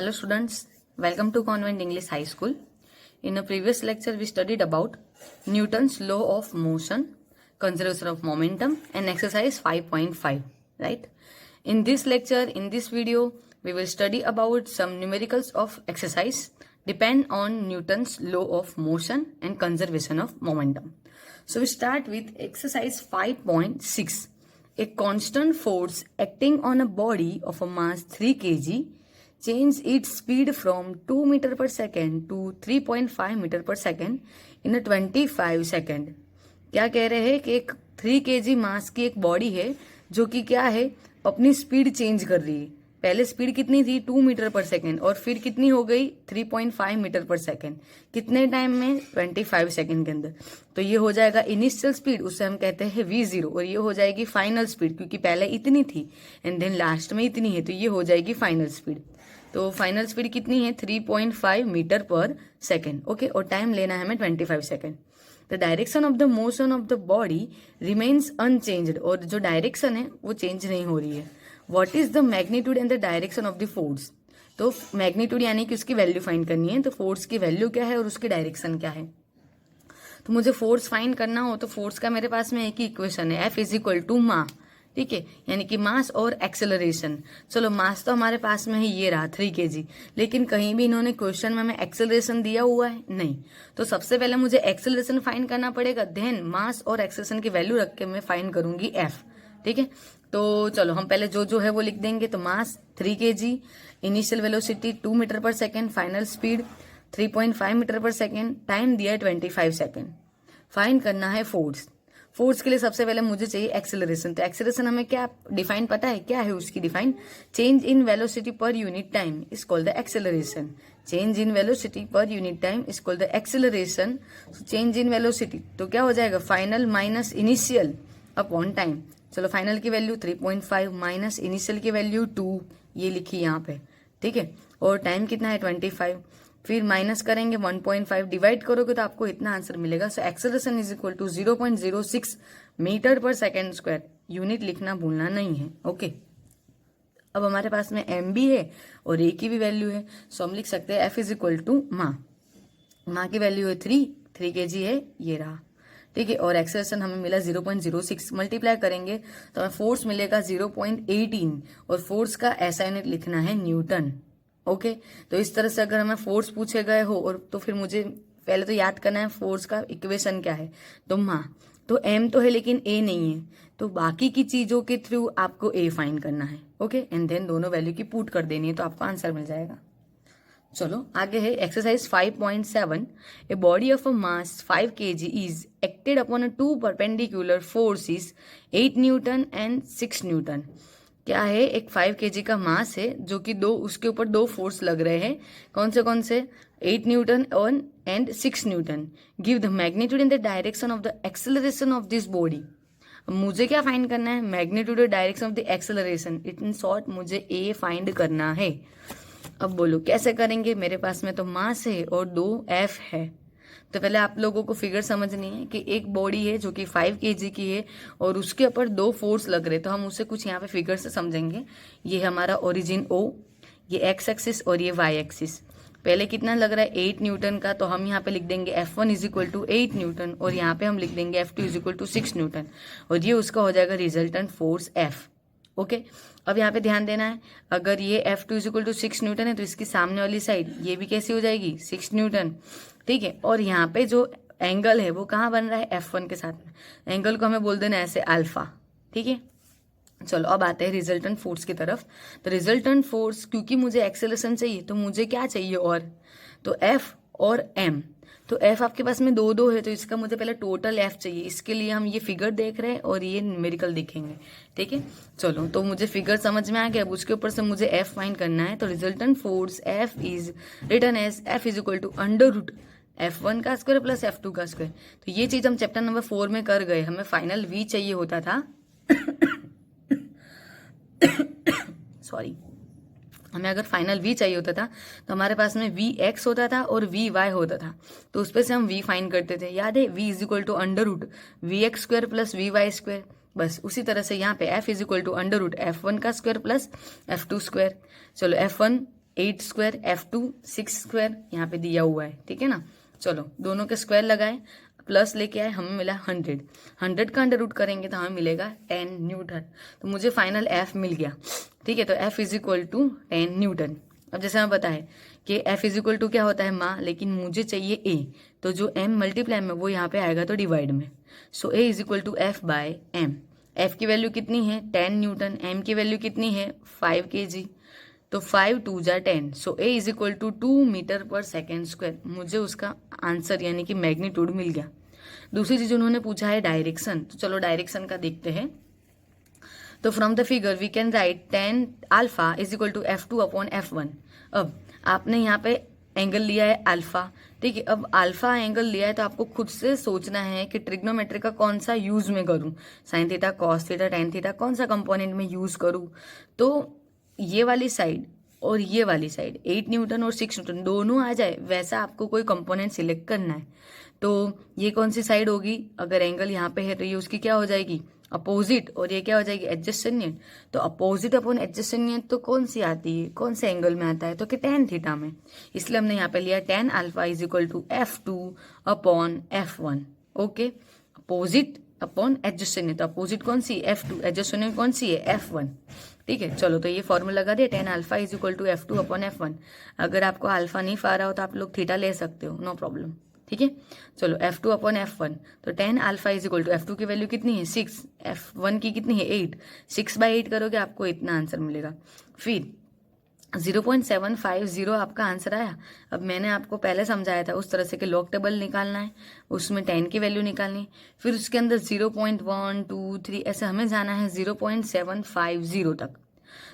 Hello students, welcome to Convent English High School. In a previous lecture we studied about Newton's law of motion, conservation of momentum and exercise 5.5, right? In this lecture, in this video, we will study about some numericals of exercise depend on Newton's law of motion and conservation of momentum. So we start with exercise 5.6. A constant force acting on a body of a mass 3 kg change its speed from 2 meter per second to 3.5 meter per second in a 25 second. क्या कह रहे हैं कि एक 3 kg मास की एक body है जो कि क्या है अपनी स्पीड चेंज कर रही है. पहले स्पीड कितनी थी 2 मीटर पर सेकेंड और फिर कितनी हो गई 3.5 मीटर पर सेकेंड. कितने टाइम में 25 सेकेंड के अंदर. तो ये हो जाएगा इनिशियल स्पीड, उससे हम कहते हैं v0, और ये हो जाएगी फाइनल स्पीड क्योंकि पहले इतनी थी एंड देन लास्ट में इतनी है तो ये हो जाएगी फाइनल स्पीड. तो फाइनल स्पीड कितनी है 3.5 मीटर पर सेकेंड. ओके, और टाइम लेना है हमें 25 second. The direction of the motion of the body remains unchanged, और जो डायरेक्शन है वो चेंज नहीं हो रही है. What is the magnitude and the direction of the force. तो मैग्नीट्यूड यानी कि उसकी वैल्यू फाइंड करनी है. तो फोर्स की वैल्यू क्या है और उसकी डायरेक्शन क्या है. तो मुझे फोर्स फाइंड करना हो तो फोर्स का मेरे पास में एक ही इक्वेशन है, F इज इक्वल टू मा. ठीक है, यानी कि मास और एक्सेलरेशन. चलो मास तो हमारे पास में है, ये रहा 3 kg, लेकिन कहीं भी इन्होंने क्वेश्चन में हमें एक्सेलरेशन दिया हुआ है नहीं. तो सबसे पहले मुझे एक्सेलरेशन फाइंड करना पड़ेगा, देन मास और एक्सेलरेशन की वैल्यू रख के मैं फाइंड करूंगी F. ठीक है, तो चलो हम पहले जो है वो लिख देंगे. तो मास 3 kg, इनिशियल वेलोसिटी 2 मीटर पर सेकेंड, फाइनल स्पीड 3.5 मीटर पर सेकेंड, टाइम दिया है 25 सेकेंड. फाइंड करना है फोर्स. फोर्स के लिए सबसे पहले मुझे चाहिए एक्सेलरेशन. तो एक्सेलरेशन हमें क्या डिफाइन पता है, क्या है उसकी define. Change in velocity per unit time is called the acceleration. Change in velocity per unit time is called the acceleration. Change in velocity तो क्या हो जाएगा final minus initial upon time. चलो फाइनल की वैल्यू 3.5 माइनस इनिशियल की value 2, ये लिखी यहाँ पे. ठीक है, और टाइम कितना है 25. फिर माइनस करेंगे 1.5, डिवाइड करोगे तो आपको इतना आंसर मिलेगा. So acceleration is equal to 0.06 metre पर सेकेंड स्क्वायर. यूनिट लिखना भूलना नहीं है. ओके, अब हमारे पास में एम भी है और ए की भी वैल्यू है. सो हम लिख सकते हैं F इज इक्वल टू माँ की वैल्यू है 3 kg है, ये रहा. ठीक है, और एक्सेलरेशन हमें मिला 0.06. मल्टीप्लाई करेंगे तो हमें फोर्स मिलेगा 0.18, और फोर्स का ऐसा यूनिट लिखना है न्यूटन. ओके, तो इस तरह से अगर हमें फोर्स पूछे गए हो और तो फिर मुझे पहले तो याद करना है फोर्स का इक्वेशन क्या है. तो तो एम तो है लेकिन ए नहीं है, तो बाकी की चीजों के थ्रू आपको ए फाइंड करना है. ओके, एंड देन दोनों वैल्यू की पुट कर देनी है तो आपको आंसर मिल जाएगा. चलो आगे है exercise 5.7. A body of a mass 5 kg is acted upon a 2 perpendicular forces 8 Newton and 6 Newton. क्या है, एक 5 kg का मास है जो कि उसके ऊपर 2 फोर्स लग रहे हैं. कौन से 8 Newton and 6 Newton. Give the magnitude in the direction of the acceleration of this body. मुझे क्या फाइंड करना है, मैग्नीट्यूड और direction of the acceleration. In short मुझे ए फाइंड करना है. अब बोलो कैसे करेंगे. मेरे पास में तो मास है और 2 F है. तो पहले आप लोगों को फिगर समझनी है कि एक बॉडी है जो कि 5 kg की है और उसके ऊपर 2 फोर्स लग रहे. तो हम उससे कुछ यहाँ पे फिगर से समझेंगे. ये हमारा ओरिजिन O, ये एक्स एक्सिस और ये वाई एक्सिस. पहले कितना लग रहा है 8 न्यूटन का, तो हम यहाँ पे लिख देंगे F1 is equal to 8 Newton, और यहाँ पे हम लिख देंगे F2 is equal to 6 Newton, और ये उसका हो जाएगा रिजल्टेंट फोर्स F. ओके, अब यहाँ पे ध्यान देना है, अगर ये F2 is equal to 6 Newton है तो इसकी सामने वाली साइड ये भी कैसी हो जाएगी 6 न्यूटन. ठीक है, और यहाँ पे जो एंगल है वो कहाँ बन रहा है F1 के साथ में. एंगल को हमें बोल देना ऐसे अल्फा. ठीक है, चलो अब आते हैं रिजल्टेंट फोर्स की तरफ. तो रिजल्टेंट फोर्स, क्योंकि मुझे एक्सेलरेशन चाहिए तो मुझे क्या चाहिए, और तो F और M. तो F आपके पास में 2 है तो इसका मुझे पहले टोटल F चाहिए. इसके लिए हम ये फिगर देख रहे हैं और ये न्यूमेरिकल देखेंगे. ठीक है, चलो तो मुझे फिगर समझ में आ गया. अब उसके ऊपर से मुझे F फाइंड करना है. तो resultant force F is written as F is equal to under root F1 का स्क्वायर प्लस F2 का स्क्वायर. तो ये चीज हम चैप्टर नंबर 4 में कर गए. हमें फाइनल V चाहिए होता था सॉरी, हमें अगर फाइनल V चाहिए होता था तो हमारे पास में Vx होता था और Vy होता था. तो उस पर से हम V फाइंड करते थे. याद है, V is equal to under root VX square plus VY square. बस उसी तरह से यहाँ पे F is equal to under root F1 का स्क्वायर प्लस F2 स्क्वायर. चलो F1 8 स्क्वायर, F2 6 स्क्वायर यहाँ पे दिया हुआ है, ठीक है ना। चलो दोनों के स्क्वायर लगाए, प्लस लेके आए, हमें मिला 100। 100 का अंडर रूट करेंगे तो हमें मिलेगा 10 न्यूटन। तो मुझे फाइनल F मिल गया, ठीक है। तो F is equal to 10 newton. अब जैसे हमें पता है कि F इज इक्वल टू क्या होता है, माँ, लेकिन मुझे चाहिए A, तो जो M मल्टीप्लाई में वो यहाँ पे आएगा तो डिवाइड में। So A is equal to F by M। F की वैल्यू कितनी है 10 न्यूटन, M की वैल्यू कितनी है 5 kg, तो 5 2 जा 10। So A is equal to 2 metre पर सेकेंड स्क्वायर। मुझे उसका आंसर यानी कि मैग्नीट्यूड मिल गया। दूसरी चीज उन्होंने पूछा है डायरेक्शन, तो चलो डायरेक्शन का देखते हैं। तो from the figure we can write 10 alpha is equal to F2 upon F1। अब आपने यहाँ पे एंगल लिया है अल्फा, ठीक है। अब अल्फा एंगल लिया है तो आपको खुद से सोचना है कि ट्रिग्नोमेट्री का कौन सा यूज में करूं, sine theta, cos theta, tan theta, कौन सा कंपोनेंट में यूज करूं। तो ये वाली साइड और ये वाली साइड 8 न्यूटन और 6 न्यूटन दोनों आ जाए वैसा आपको कोई कंपोनेंट सिलेक्ट करना है। तो ये कौन सी साइड होगी, अगर एंगल यहाँ पे है तो ये उसकी क्या हो जाएगी अपोजिट, और ये क्या हो जाएगी एडजेसेंट। तो अपोजिट अपॉन एडजेसेंट तो कौन सी आती है, कौन से एंगल में आता है, तो कि टेन थीटा में। इसलिए हमने यहाँ पे लिया 10 alpha is equal to F2 upon F1। Okay, opposite upon adjacent, तो अपोजिट कौन सी F2, एडजेसेंट कौन सी है F1, ठीक है। चलो तो ये फॉर्मूला लगा दिया 10 alpha is equal to F2 upon F1। अगर आपको अल्फा नहीं पा रहा हो तो आप लोग थीटा ले सकते हो, नो प्रॉब्लम, ठीक है। चलो F2 अपॉन F1, तो 10 alpha is equal to F2 की वैल्यू कितनी है 6, F1 की कितनी है 8, 6 बाई 8 करोगे आपको इतना आंसर मिलेगा। फिर 0.750 आपका आंसर आया। अब मैंने आपको पहले समझाया था उस तरह से कि लॉग टेबल निकालना है, उसमें 10 की वैल्यू निकालनी, फिर उसके अंदर 0.1 2 3 ऐसे हमें जाना है 0.750 तक।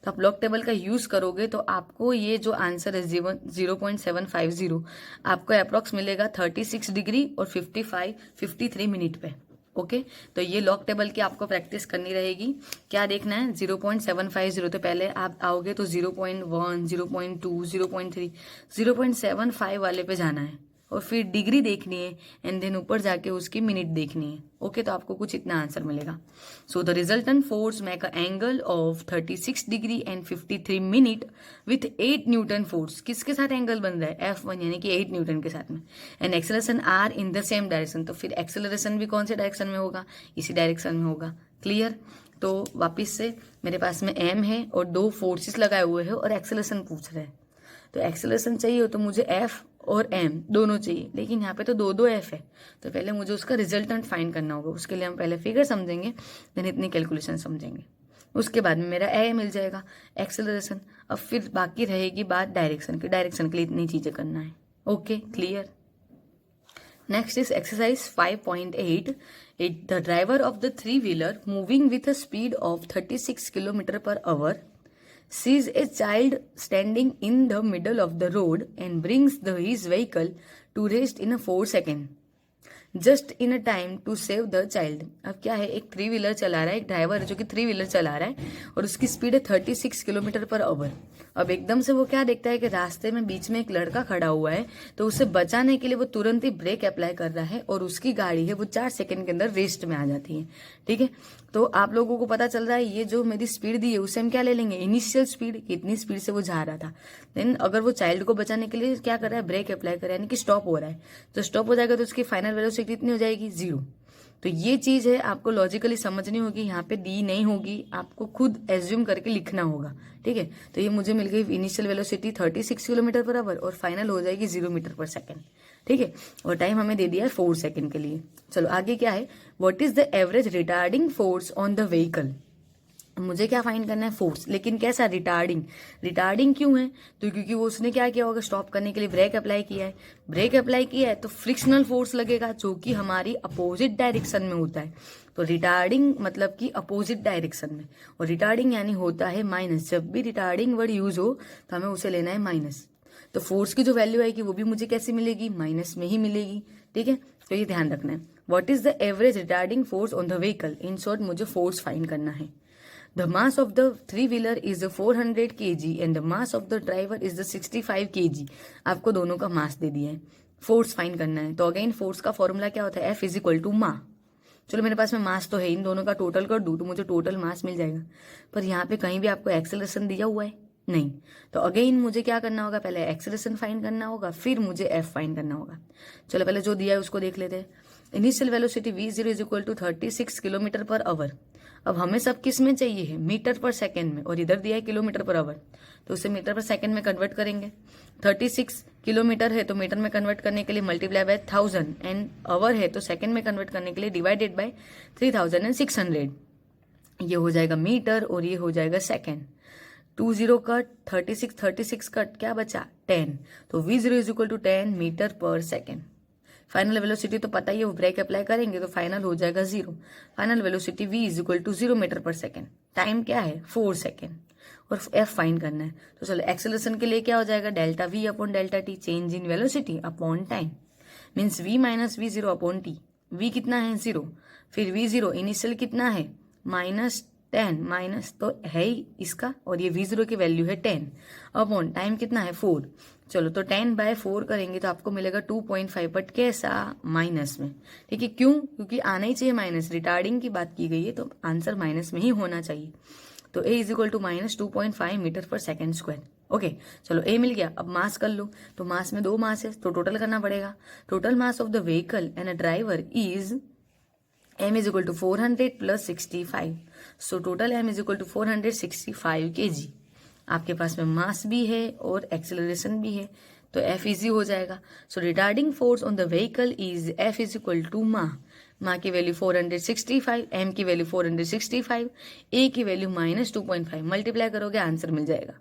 तो आप लॉग टेबल का यूज करोगे तो आपको ये जो आंसर है 0.750 आपको अप्रॉक्स मिलेगा 36 डिग्री और 53 मिनट पे। ओके, तो ये लॉग टेबल की आपको प्रैक्टिस करनी रहेगी। क्या देखना है 0.750, तो पहले आप आओगे तो 0.1 0.2 0.3 0.75 वाले पे जाना है और फिर डिग्री देखनी है एंड देन ऊपर जाके उसकी मिनट देखनी है। ओके, तो आपको कुछ इतना आंसर मिलेगा। So the resultant force make a angle of 36 degree and 53 minute with 8 Newton force. किसके साथ एंगल बन रहा है F1 यानी कि 8 न्यूटन के साथ में, and acceleration are in the same direction. तो फिर एक्सेलरेशन भी कौन से डायरेक्शन में होगा, इसी डायरेक्शन में होगा। क्लियर। तो वापिस से मेरे पास में M है और दो फोर्सेस लगाए हुए हैं और एक्सेलरेशन पूछ रहे हैं। तो एक्सेलरेशन चाहिए हो तो मुझे F और M दोनों चाहिए, लेकिन यहाँ पे तो दो F है, तो पहले मुझे उसका रिजल्टेंट फाइंड करना होगा। उसके लिए हम पहले फिगर समझेंगे, देन इतनी कैलकुलेशन समझेंगे, उसके बाद में मेरा A मिल जाएगा एक्सेलरेशन। अब फिर बाकी रहेगी बात डायरेक्शन की, डायरेक्शन के लिए इतनी चीजें करना है। Okay, clear. Next is exercise 5.8. The driver of the three-wheeler moving with a speed of 36 km per hour sees a child standing in the middle of the road and brings his vehicle to rest in 4 seconds. Just in a time to save the child. अब क्या है, एक three wheeler चला रहा है, एक driver है जो कि थ्री व्हीलर चला रहा है और उसकी स्पीड है 36 किलोमीटर पर आवर। अब एकदम से वो क्या देखता है कि रास्ते में बीच में एक लड़का खड़ा हुआ है, तो उसे बचाने के लिए वो तुरंत ही ब्रेक अप्लाई कर रहा है और उसकी गाड़ी है वो 4 सेकंड के अंदर रेस्ट में आ जाती है। ठीक है, तो आप लोगों को पता चल रहा है ये जो मेरी स्पीड दी है उसे हम क्या ले लेंगे, इनिशियल स्पीड, कितनी स्पीड से वो जा रहा था। देन अगर वो चाइल्ड को बचाने के लिए क्या कर रहा है, ब्रेक अप्लाई कर रहा है, यानी कि स्टॉप हो रहा है। तो स्टॉप हो जाएगा तो उसकी फाइनल वेलोसिटी कितनी हो जाएगी, 0। तो ये चीज है आपको लॉजिकली समझनी होगी, यहाँ पे दी नहीं होगी, आपको खुद एज्यूम करके लिखना होगा। ठीक है, तो ये मुझे मिल गई initial velocity 36 kilometre per our और फाइनल हो जाएगी 0 मीटर पर सेकेंड। ठीक है, और टाइम हमें दे दिया है 4 सेकेंड के लिए। चलो आगे क्या है, what is the average retarding force on the vehicle. मुझे क्या फाइंड करना है, फोर्स, लेकिन कैसा, रिटार्डिंग। रिटार्डिंग क्यों है, तो क्योंकि वो उसने क्या किया होगा, स्टॉप करने के लिए ब्रेक अप्लाई किया है। ब्रेक अप्लाई किया है तो फ्रिक्शनल फोर्स लगेगा जो कि हमारी अपोजिट डायरेक्शन में होता है। तो रिटार्डिंग मतलब कि अपोजिट डायरेक्शन में, और रिटार्डिंग यानी होता है माइनस। जब भी रिटार्डिंग वर्ड यूज हो तो हमें उसे लेना है माइनस। तो फोर्स की जो वैल्यू आएगी वो भी मुझे कैसे मिलेगी, माइनस में ही मिलेगी। ठीक है, तो ये ध्यान रखना है। What is the average retarding force on the vehicle, in short मुझे फोर्स फाइंड करना है। The mass of the three-wheeler is 400 kg and the mass of the driver is 65 kg। आपको दोनों का मास दे दिया है, फोर्स फाइंड करना है। तो अगेन फोर्स का फॉर्मूला क्या होता है, F इज इक्वल टू मा। चलो मेरे पास में मास तो है, इन दोनों का टोटल कर दूं तो मुझे टोटल मास मिल जाएगा। पर यहाँ पे कहीं भी आपको एक्सेलरेशन दिया हुआ है, नहीं। तो अगेन मुझे क्या करना होगा, पहले एक्सेलरेशन फाइंड करना होगा, फिर मुझे एफ फाइंड करना होगा। चलो पहले जो दिया है उसको देख लेते हैं। Initial velocity v0 is equal to 36 kilometre per hour. अब हमें सब किस में चाहिए है, मीटर पर सेकेंड में, और इधर दिया है किलोमीटर पर आवर, तो उसे मीटर पर सेकेंड में कन्वर्ट करेंगे। 36 किलोमीटर है तो मीटर में कन्वर्ट करने के लिए मल्टीप्लाई बाय 1000, एंड आवर है तो सेकेंड में कन्वर्ट करने के लिए डिवाइडेड बाय 3600। ये हो जाएगा मीटर और ये हो जाएगा सेकेंड। 20 कट 36 कट क्या बचा 10, तो v0 is equal to 10 metre पर सेकेंड। फाइनल वेलोसिटी तो पता ही है, वो ब्रेक अप्लाई करेंगे तो फाइनल हो जाएगा 0। Final velocity v is equal to 0 metre पर सेकेंड। टाइम क्या है 4 सेकेंड, और f फाइंड करना है। तो चलो एक्सेलरेशन के लिए क्या हो जाएगा, delta v upon delta t, change in velocity upon time, means v minus v0 upon t। v कितना है 0, फिर v0 इनिशियल कितना है -10, माइनस तो है ही इसका, और ये v0 की वैल्यू है 10 अपॉन टाइम कितना है 4। चलो तो 10/4 करेंगे तो आपको मिलेगा 2.5, बट कैसा माइनस में। ठीक है, क्यों, क्योंकि आना ही चाहिए माइनस, रिटार्डिंग की बात की गई है तो आंसर माइनस में ही होना चाहिए। तो a is equal to -2.5 metre पर सेकेंड स्क्वायर। ओके, चलो a मिल गया। अब मास कर लो, तो मास में 2 मास है तो टोटल करना पड़ेगा। Total mass of the vehicle and a driver is m is equal to 400 plus 65। So total m is equal to 465 kg। आपके पास में मास भी है और एक्सेलरेशन भी है, तो F इजी हो जाएगा। So retarding force on the vehicle is F is equal to माँ की वैल्यू 465, M की वैल्यू 465, A की वैल्यू -2.5, मल्टीप्लाई करोगे आंसर मिल जाएगा।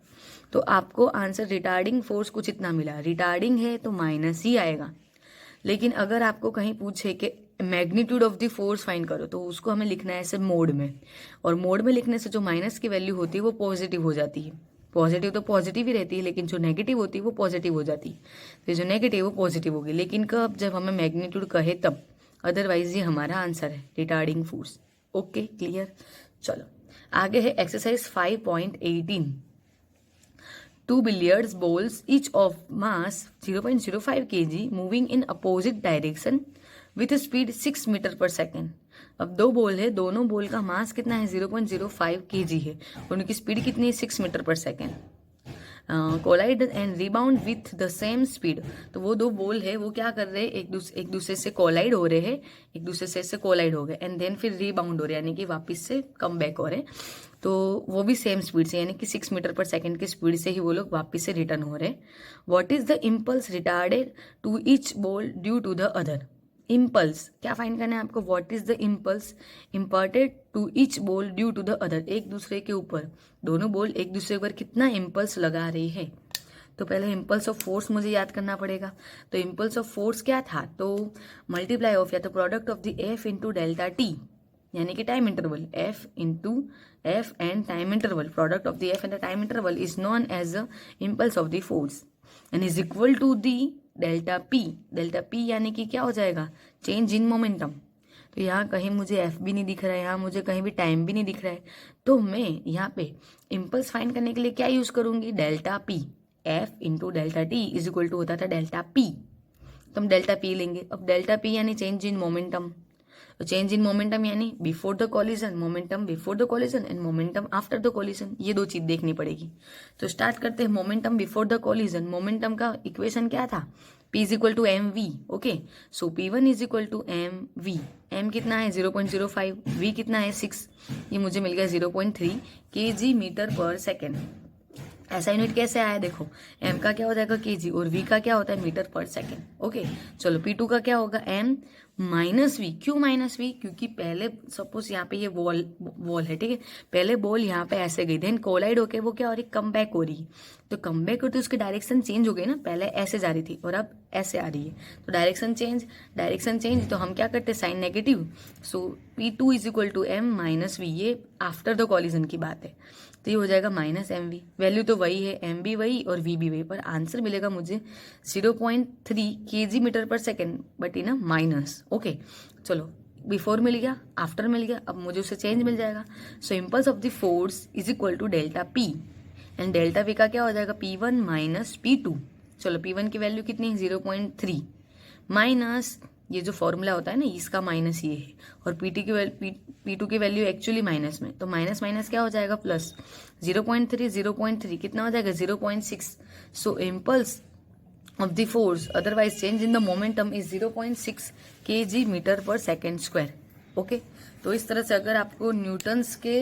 तो आपको आंसर रिटार्डिंग फोर्स कुछ इतना मिला, रिटार्डिंग है तो माइनस ही आएगा। लेकिन अगर आपको कहीं पूछे कि magnitude of the force find करो, तो उसको हमें लिखना है ऐसे मोड में, और मोड में लिखने से जो माइनस की वैल्यू होती है वो पॉजिटिव हो जाती है। पॉजिटिव तो पॉजिटिव ही रहती है, लेकिन जो नेगेटिव होती है वो पॉजिटिव हो जाती है। तो जो नेगेटिव वो पॉजिटिव होगी, लेकिन कब, जब हमें मैग्नीट्यूड कहे तब, अदरवाइज ये हमारा आंसर है रिटार्डिंग फोर्स। Okay, clear. चलो आगे है exercise 5.18। 2 billiards balls, each of mass 0.05 kg, moving in opposite direction with a speed 6 metre पर सेकेंड। अब 2 बॉल है, दोनों बॉल का मास कितना है 0.05 kg है, उनकी स्पीड कितनी है 6 मीटर पर second. Collide and rebound with the same speed. तो वो 2 बॉल है, वो क्या कर रहे हैं, एक दूसरे से कोलाइड हो रहे हैं, एक दूसरे से कोलाइड हो गए, एंड देन फिर रिबाउंड हो रहे हैं, यानी कि वापस से कम बैक हो रहे हैं। तो वो भी सेम स्पीड से, यानी कि 6 मीटर पर सेकेंड की स्पीड से ही वो लोग वापस से रिटर्न हो रहे हैं। What is the impulse retarded to each ball due to the other. Impulse क्या फाइंड करना है आपको, what is the impulse imparted to each ball due to the other. एक दूसरे के ऊपर, दोनों बॉल एक दूसरे पर कितना इम्पल्स लगा रही है। तो पहले इम्पल्स ऑफ फोर्स मुझे याद करना पड़ेगा। तो इम्पल्स ऑफ फोर्स क्या था, तो मल्टीप्लाई ऑफ या तो product of the F into delta T, यानी कि time interval, F into F and time interval, product of the F and the time interval is known as the impulse of the force, and is equal to the delta P. Delta P यानी कि क्या हो जाएगा, change in momentum. तो यहाँ कहीं मुझे F भी नहीं दिख रहा है, यहाँ मुझे कहीं भी टाइम भी नहीं दिख रहा है, तो मैं यहाँ पे इम्पल्स फाइंड करने के लिए क्या यूज करूंगी, delta P. F into delta T is equal to होता था डेल्टा पी, तो हम डेल्टा पी लेंगे। अब डेल्टा पी यानी चेंज इन मोमेंटम, तो चेंज इन मोमेंटम यानी before the collision, momentum before the collision and momentum after the collision, ये 2 चीज देखनी पड़ेगी। तो स्टार्ट करते हैं momentum before the collision. Momentum का इक्वेशन क्या था, P is equal to M V. Okay, so P1 is equal to M V. M कितना है 0.05, V कितना है 6, ये मुझे मिल गया 0.3 kg मीटर पर सेकेंड। ऐसा यूनिट कैसे आया, देखो m का क्या हो जाएगा kg और v का क्या होता है मीटर पर सेकेंड। ओके, चलो P2 का क्या होगा m माइनस वी। क्यों माइनस वी, क्योंकि पहले सपोज यहाँ पे ये वॉल है, ठीक है, पहले बॉल यहाँ पे ऐसे गई, देन कोलाइड होके वो क्या हो रही, कम बैक हो रही है। तो कम बैक होती है, उसकी डायरेक्शन चेंज हो गई ना, पहले ऐसे जा रही थी और अब ऐसे आ रही है, तो डायरेक्शन चेंज, तो हम क्या करते हैं sign negative. So P2 is equal to M minus V, ये आफ्टर द कॉलिजन की बात है, तो ये हो जाएगा माइनस एम वी। वैल्यू तो वही है, एम भी वही और वी भी वही, पर आंसर मिलेगा मुझे 0.3 kg मीटर पर second, but in minus. Okay, चलो बिफोर मिल गया, आफ्टर मिल गया, अब मुझे उससे चेंज मिल जाएगा। So impulse of the force is equal to delta P, and delta V का क्या हो जाएगा P1 माइनस P2। चलो P1 की वैल्यू कितनी है 0.3 माइनस ये जो फॉर्मूला होता है ना, इसका माइनस ये है, और P2 की वैल्यू एक्चुअली माइनस में, तो माइनस माइनस क्या हो जाएगा प्लस, 0.3 कितना हो जाएगा 0.6. So impulse of the force otherwise change in the momentum is 0.6 kg metre पर सेकेंड स्क्वायर. ओके, तो इस तरह से अगर आपको न्यूटन्स के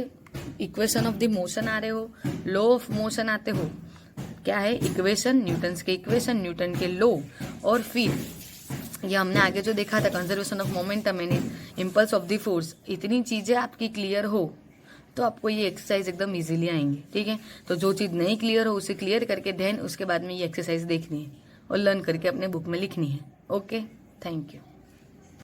इक्वेशन ऑफ द मोशन आ रहे हो, लॉ ऑफ मोशन आते हो, क्या है इक्वेशन, न्यूटन्स के इक्वेशन, न्यूटन के लॉ, और फिर ये हमने आगे जो देखा था conservation of momentum and impulse of the force, इतनी चीजें आपकी क्लियर हो तो आपको ये एक्सरसाइज एकदम इजीली आएंगी. ठीक है, तो जो चीज नहीं क्लियर हो उसे क्लियर करके देन उसके बाद में ये एक्सरसाइज देखनी है और लर्न करके अपने बुक में लिखनी है. Okay, thank you.